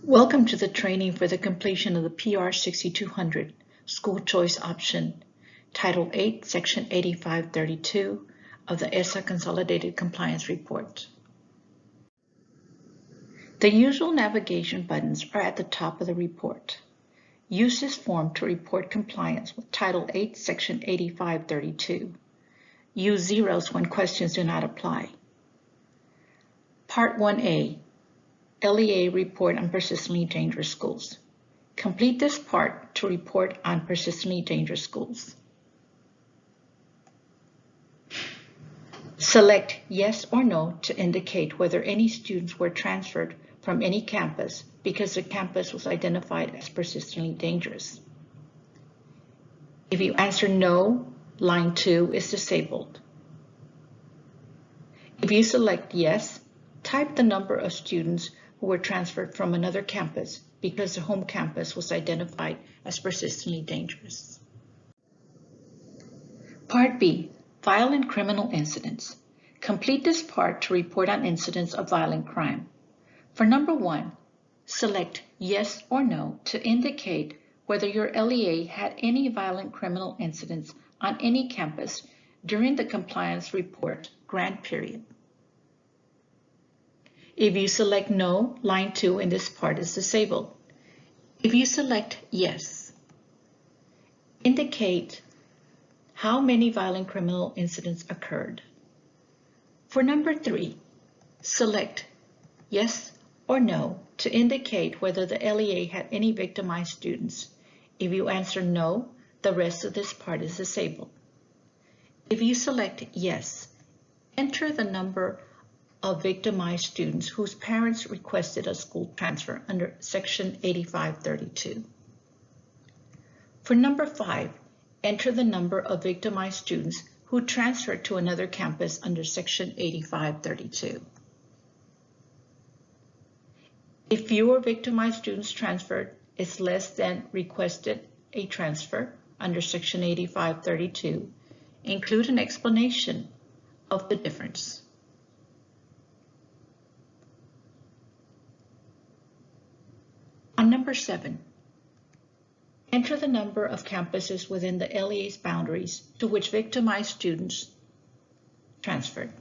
Welcome to the training for the completion of the PR6200 School Choice Option, Title 8, Section 8532 of the ESSA Consolidated Compliance Report. The usual navigation buttons are at the top of the report. Use this form to report compliance with Title 8, Section 8532. Use zeros when questions do not apply. Part 1A. LEA Report on Persistently Dangerous Schools. Complete this part to report on persistently dangerous schools. Select yes or no to indicate whether any students were transferred from any campus because the campus was identified as persistently dangerous. If you answer no, line 2 is disabled. If you select yes, type the number of students who were transferred from another campus because the home campus was identified as persistently dangerous. Part B, Violent Criminal Incidents. Complete this part to report on incidents of violent crime. For number 1, select yes or no to indicate whether your LEA had any violent criminal incidents on any campus during the compliance report grant period. If you select no, line 2 in this part is disabled. If you select yes, indicate how many violent criminal incidents occurred. For number 3, select yes or no to indicate whether the LEA had any victimized students. If you answer no, the rest of this part is disabled. If you select yes, enter the number of victimized students whose parents requested a school transfer under Section 8532. For number 5, enter the number of victimized students who transferred to another campus under Section 8532. If fewer victimized students transferred is less than requested a transfer under Section 8532, include an explanation of the difference. On number 7, enter the number of campuses within the LEA's boundaries to which victimized students transferred.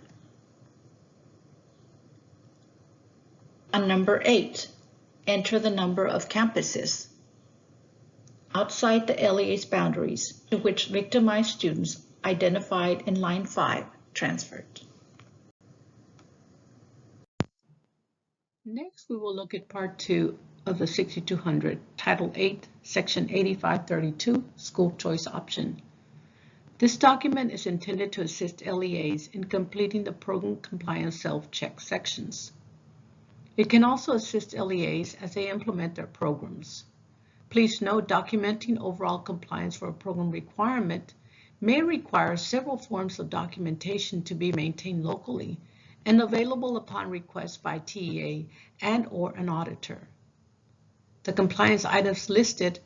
On number 8, enter the number of campuses outside the LEA's boundaries to which victimized students identified in line 5 transferred. Next, we will look at Part 2 of the 6200, Title 8, Section 8532, School Choice Option. This document is intended to assist LEAs in completing the program compliance self-check sections. It can also assist LEAs as they implement their programs. Please note, documenting overall compliance for a program requirement may require several forms of documentation to be maintained locally and available upon request by TEA and/or an auditor. The compliance items listed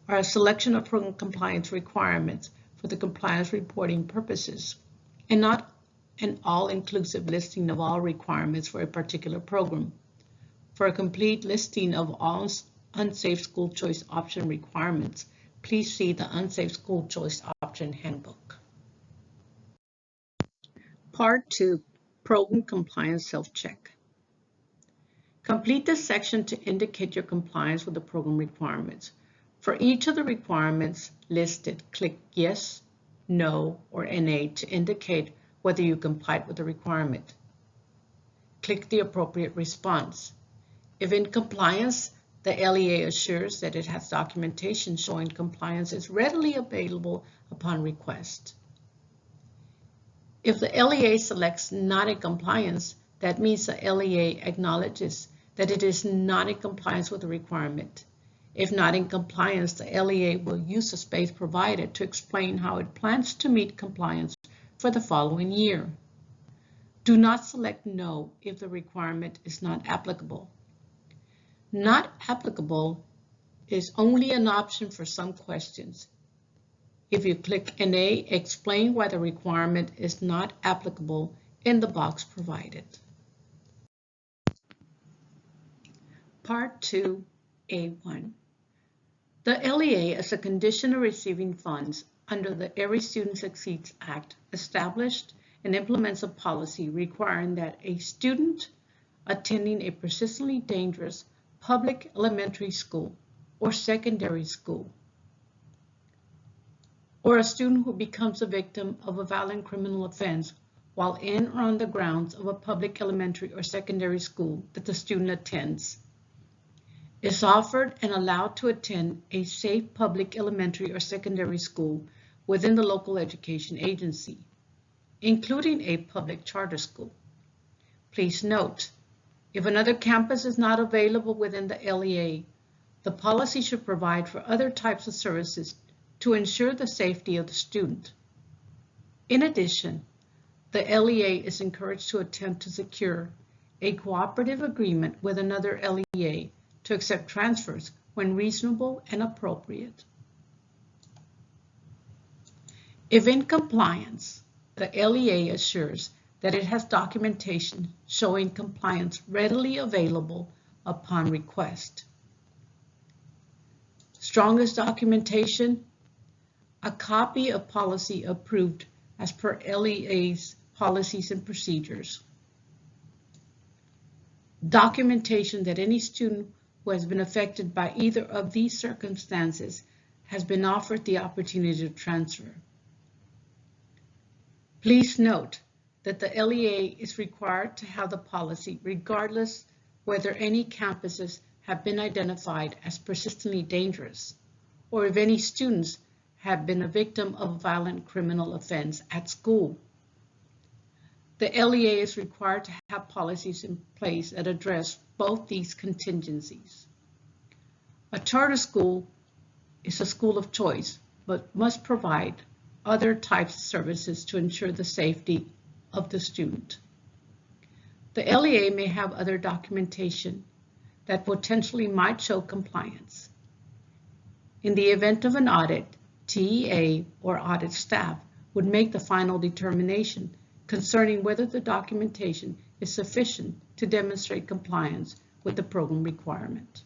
are a selection of program compliance requirements for the compliance reporting purposes, and not an all-inclusive listing of all requirements for a particular program. For a complete listing of all unsafe school choice option requirements, please see the Unsafe School Choice Option Handbook. Part 2, Program Compliance Self-Check. Complete this section to indicate your compliance with the program requirements. For each of the requirements listed, click yes, no, or NA to indicate whether you complied with the requirement. Click the appropriate response. If in compliance, the LEA assures that it has documentation showing compliance is readily available upon request. If the LEA selects not in compliance, that means the LEA acknowledges that it is not in compliance with the requirement. If not in compliance, the LEA will use the space provided to explain how it plans to meet compliance for the following year. Do not select no if the requirement is not applicable. Not applicable is only an option for some questions. If you click NA, explain why the requirement is not applicable in the box provided. Part 2A1. The LEA, as a condition of receiving funds under the Every Student Succeeds Act, established and implements a policy requiring that a student attending a persistently dangerous public elementary school or secondary school, or a student who becomes a victim of a violent criminal offense while in or on the grounds of a public elementary or secondary school that the student attends, is offered and allowed to attend a safe public elementary or secondary school within the local education agency, including a public charter school. Please note, if another campus is not available within the LEA, the policy should provide for other types of services to ensure the safety of the student. In addition, the LEA is encouraged to attempt to secure a cooperative agreement with another LEA to accept transfers when reasonable and appropriate. If in compliance, the LEA assures that it has documentation showing compliance readily available upon request. Strongest documentation: a copy of policy approved as per LEA's policies and procedures. Documentation that any student who has been affected by either of these circumstances has been offered the opportunity to transfer. Please note that the LEA is required to have the policy regardless whether any campuses have been identified as persistently dangerous or if any students have been a victim of a violent criminal offense at school. The LEA is required to have policies in place that address both these contingencies. A charter school is a school of choice, but must provide other types of services to ensure the safety of the student. The LEA may have other documentation that potentially might show compliance. In the event of an audit, TEA or audit staff would make the final determination concerning whether the documentation is sufficient to demonstrate compliance with the program requirement.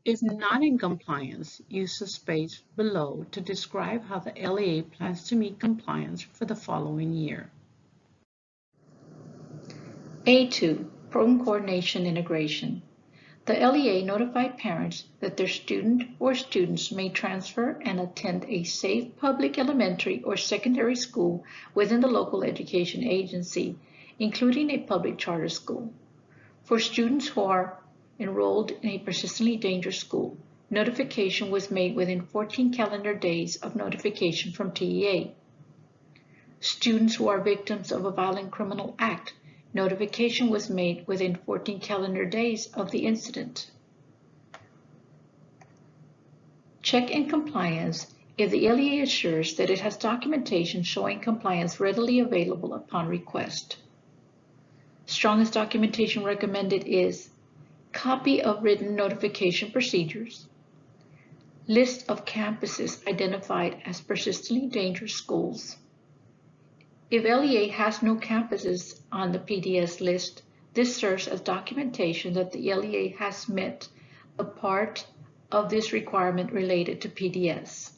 If not in compliance, use the space below to describe how the LEA plans to meet compliance for the following year. A2, Program Coordination Integration. The LEA notified parents that their student or students may transfer and attend a safe public elementary or secondary school within the local education agency, including a public charter school. For students who are enrolled in a persistently dangerous school, notification was made within 14 calendar days of notification from TEA. Students who are victims of a violent criminal act, notification was made within 14 calendar days of the incident. Check in compliance if the LEA assures that it has documentation showing compliance readily available upon request. Strongest documentation recommended is copy of written notification procedures, list of campuses identified as persistently dangerous schools. If LEA has no campuses on the PDS list, this serves as documentation that the LEA has met a part of this requirement related to PDS.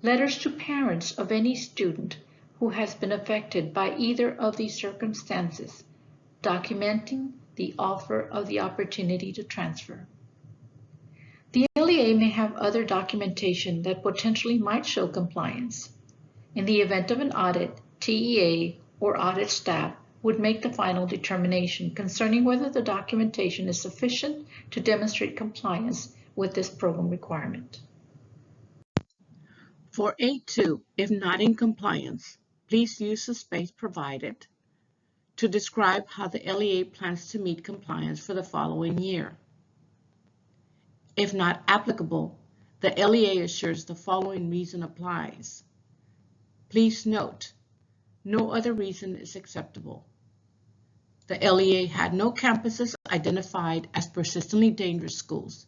Letters to parents of any student who has been affected by either of these circumstances, documenting the offer of the opportunity to transfer. The LEA may have other documentation that potentially might show compliance. In the event of an audit, TEA or audit staff would make the final determination concerning whether the documentation is sufficient to demonstrate compliance with this program requirement. For A2, if not in compliance, please use the space provided to describe how the LEA plans to meet compliance for the following year. If not applicable, the LEA assures the following reason applies. Please note, no other reason is acceptable. The LEA had no campuses identified as persistently dangerous schools,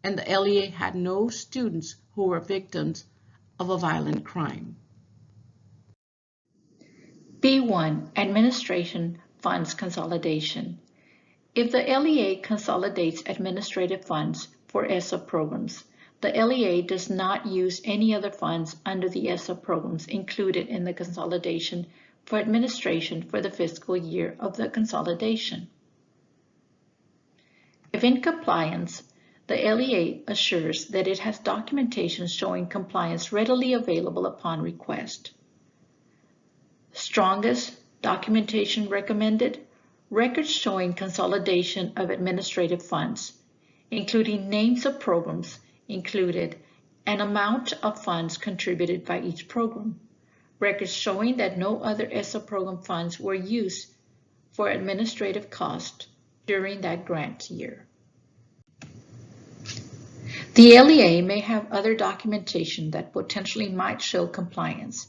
and the LEA had no students who were victims of a violent crime. B1, Administration Funds Consolidation. If the LEA consolidates administrative funds for ESSA programs, the LEA does not use any other funds under the ESSA programs included in the consolidation for administration for the fiscal year of the consolidation. If in compliance, the LEA assures that it has documentation showing compliance readily available upon request. Strongest documentation recommended: records showing consolidation of administrative funds, including names of programs included and amount of funds contributed by each program. Records showing that no other ESSA program funds were used for administrative costs during that grant year. The LEA may have other documentation that potentially might show compliance.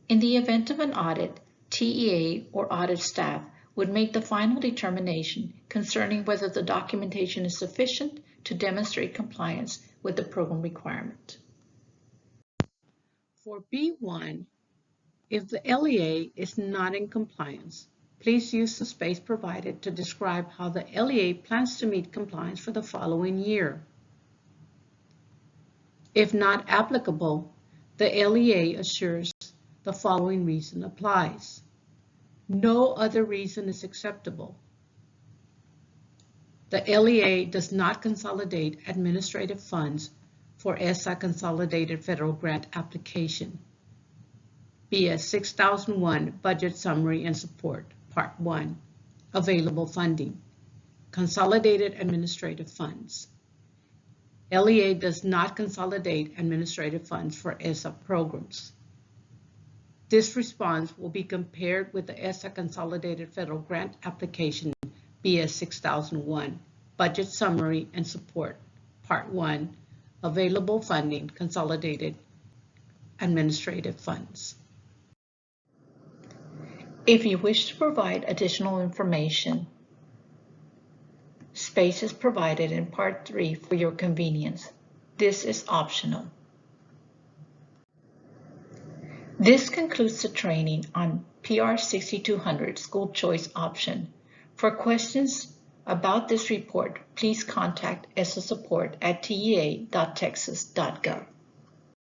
In the event of an audit, TEA or audit staff would make the final determination concerning whether the documentation is sufficient to demonstrate compliance with the program requirement. For B1, if the LEA is not in compliance, please use the space provided to describe how the LEA plans to meet compliance for the following year. If not applicable, the LEA assures the following reason applies. No other reason is acceptable. The LEA does not consolidate administrative funds for ESSA Consolidated Federal Grant Application. PS6001 Budget Summary and Support, Part 1, Available Funding, Consolidated Administrative Funds. LEA does not consolidate administrative funds for ESSA programs. This response will be compared with the ESSA Consolidated Federal Grant Application PS6001 Budget Summary and Support, Part 1, Available Funding, Consolidated Administrative Funds. If you wish to provide additional information, space is provided in Part 3 for your convenience. This is optional. This concludes the training on PR6200 School Choice Option. For questions about this report, please contact ESSA support at tea.texas.gov.